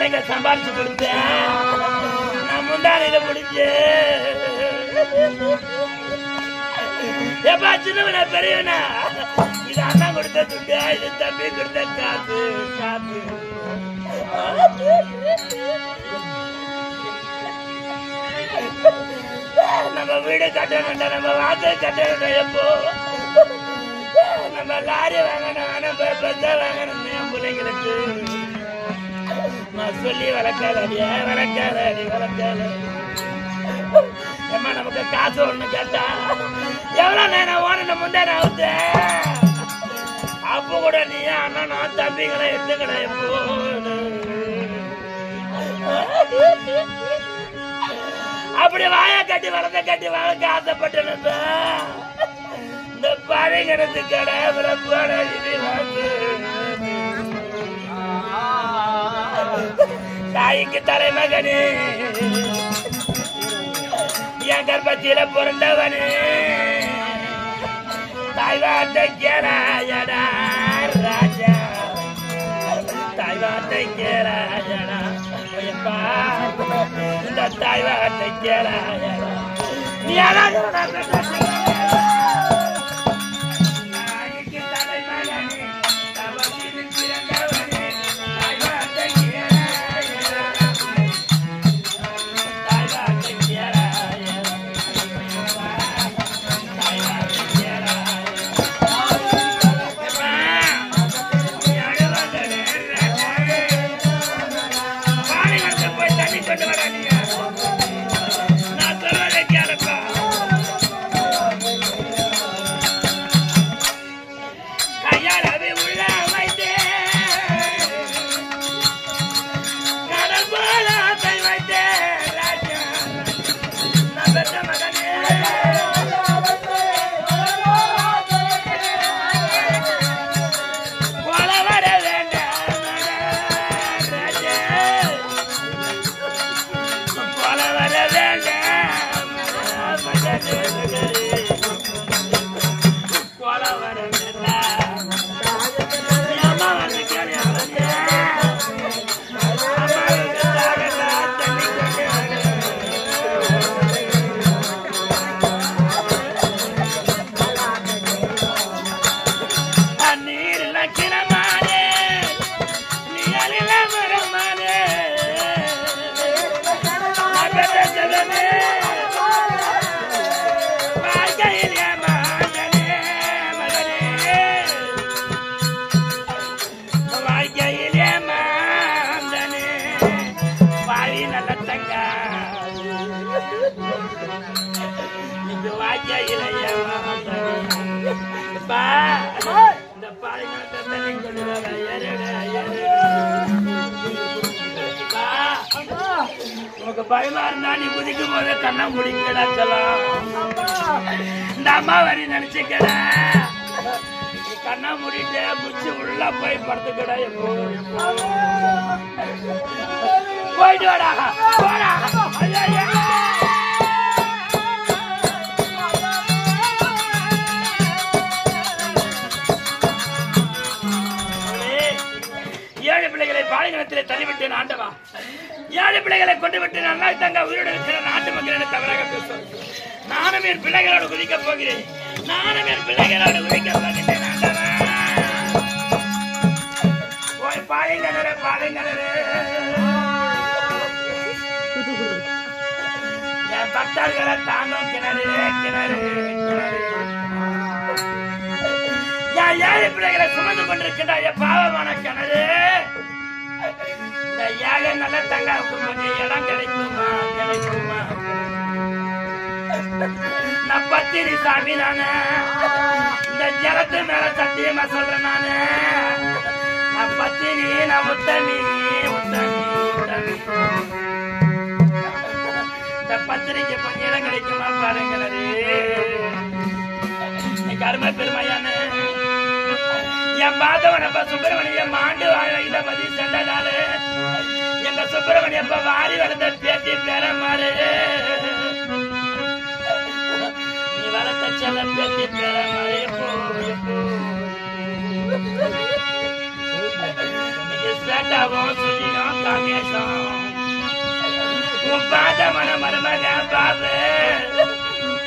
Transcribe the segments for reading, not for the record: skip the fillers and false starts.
பிள்ளைங்க சம்பாதிச்சு கொடுத்தேன். நான் முந்தானையில முடிஞ்சு எப்பா சின்னவனா பெரியவனா இது அண்ணா கொடுத்த துண்டு, இது தம்பி கொடுத்த காசு காசு. நம்ம வீடு கட்டணும்டா, நம்ம வாசல் கட்டணும். எப்போ நம்ம லாரி வாங்கணும், நம்ம பஸ்ஸ வாங்கணும் என் பிள்ளைங்களுக்கு. நான் சொல்லி வளர்க்காதடியா, வளர்க்காதடி வளர்க்காத. ஏமா நமக்கு காசு ஒண்ணு கேட்டா எவ்வளவு நேரம் ஓடணும் முந்தே நான் அப்போ கூட நீ அண்ணா தம்பிகளை எடுத்துக்கடா. எப்போ அப்படி வாய கட்டி வளர்ந்த கட்டி வளர்க்க ஆசைப்பட்டு இந்த பழையனத்து கடை தாய்க்கு தலைமகனே, என் கர்ப்பத்தில பிறந்தவனே, தாய் வார்த்தை கேராயடா ராஜா, தாய் வார்த்தை கேராயடா இந்த தாய் வார்த்தை கேராயடா. நீ உனக்கு பயமா இருந்தா நீ குதிக்கும் போது கண்ணா முடிக்கடா சொல்லலாம். இந்த அம்மா வரி நினைச்சுக்கடா, நீ கண்ணா முடிட்டு குச்சி உள்ள போய் படுத்துக்கடா. எப்போ போயிட்டு வாடா போடா. ஏழு பிள்ளைகளை பாலைநிலத்திலே தள்ளிவிட்டேன் ஆண்டவா. ஏழு பிள்ளைகளை கொண்டு விட்டு நல்லா தங்க உயிரோடு இருக்கிற நாட்டு மக்களிட தவறாக பேசுவோம். நானும் என் பிள்ளைகளோடு குதிக்கப் போகிறேன், நானும் என் பிள்ளைகளோடு குதிக்கப் போகிறேன் ஆண்டவா. போய் பாலைங்கிணறு பாலைங்கிணறு என் பக்தர்களை தாங்கும் கிணறு கிணறு கிணறு. என் ஏழு பிள்ளைகளை சுமந்து கொண்டிருக்கின்ற என் பாவமான கிணறு. இந்த ஏழை நல்ல தங்க கொஞ்சம் இடம் கிடைக்குமா கிடைக்குமா? நான் பத்திரி சாமி நானு, இந்த ஜலத்து மேல சத்தியமா சொல்றேன் நானு. நான் பத்திரி, நான் உத்தமி உத்தமி உத்தமி. இந்த பத்திரிக்கு கொஞ்சம் இடம் கிடைக்குமா பாருங்களே. கரும பெருமையான என் பாதவனப்ப சுப்பிரமணிய மாண்டு வாழ இத பதி சென்றதாலு எங்க சுப்பிரமணியப்ப வாரி வளர்ந்த பேத்தி பேர மாறு. நீ வளர்த்த செல்ல பேத்தி பேர மாறு. சேட்டாவும் சுஜினும் காமேசம் உன் பாதமன மருமக பாபு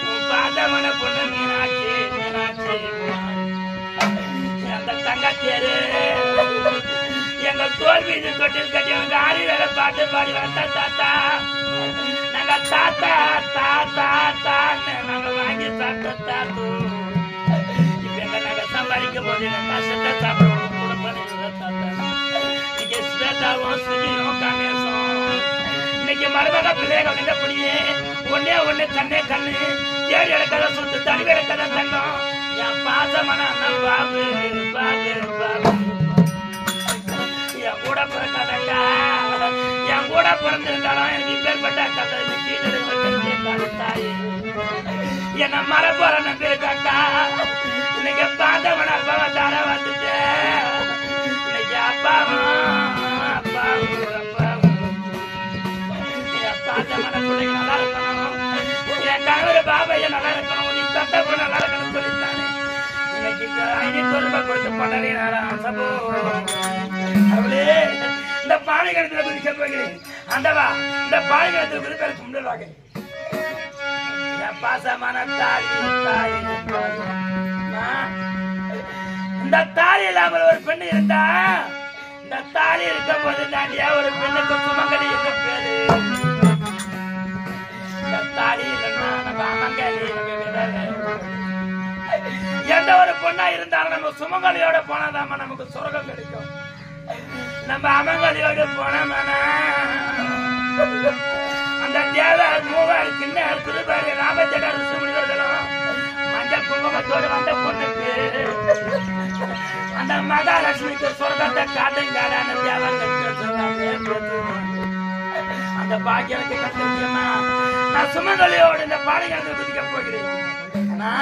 உன் பாதமன பொண்ணு மீனாட்சி மீனாட்சி அந்த தங்கத்தேரு எங்க தோல் மீது தொட்டில் கட்டி எங்க ஆரி வேலை பாட்டு பாடி வந்த தாத்தா நாங்க தாத்தா தாத்தா தான்னு நாங்க வாங்கி சாப்பிட்ட தாத்து இப்ப எங்க நாங்க சம்பாதிக்கும் போது எங்க கஷ்டத்தை சாப்பிடுவோம் கூட பண்ணி தாத்தா இன்னைக்கு ஸ்வேதாவும் சுஜியும் காமேசம் இன்னைக்கு மருமக பிள்ளைகள் நின்றபடியே ஒன்னே ஒண்ணு கண்ணே கண்ணு தேடி எடுக்கத சுத்து தனி எடுக்கத தங்கம் என் பாசமான அண்ணன் பாபு பாபு பாபு என் கூட பிறக்காதக்கா என் கூட பிறந்திருந்தாலும் எனக்கு பேர்பட்ட கதை தாய் என்ன மர போற நம்பிருக்காக்கா இன்னைக்கு பாத்தவன அப்பாவை தார வந்துட்டு இன்னைக்கு அப்பாவும் அப்பாவும் அப்பாவும் என் பாத்தவன பிள்ளைங்க நல்லா இருக்கணும் என் கணவர் பாபைய நல்லா இருக்கணும் நீ தத்தப்ப நல்லா இருக்கணும்னு சொல்லித்தானே இன்னைக்கு 500 ரூபாய் கொடுத்து பண்ணலாம் சபோ அவளே இந்த பானைகளத்தில் குதிக்க போகிறேன் அந்தவா இந்த பானைகளத்தில் குதிப்பதற்கு முன்னதாக என் பாசமான தாய் தாய் இந்த தாலி இல்லாமல் ஒரு பெண்ணு இருந்தா இந்த தாலி இருக்கும் போது தாண்டியா ஒரு பெண்ணுக்கு சுமங்கலி என்ற பேரு இந்த தாலி இல்லைன்னா நம்ம அமங்கலி எந்த ஒரு பொண்ணா இருந்தாலும் நம்ம சுமங்கலியோட போனாதாம நமக்கு சொர்க்கம் கிடைக்கும் நம்ம அமங்கலியோடு போனோம்னா அந்த தேவர் மூவர் சின்ன திருப்பாரு ராமச்சேகர் முனிவர்களும் மஞ்சள் குங்குமத்தோடு வந்த பொண்ணுக்கு அந்த மகாலட்சுமிக்கு சொர்க்கத்தை காட்டுங்காடான தேவர் அந்த பாக்கியனுக்கு கட்டுமா நான் சுமங்கலியோடு இந்த பாலிகளுக்கு குதிக்க போகிறேன் ஆனா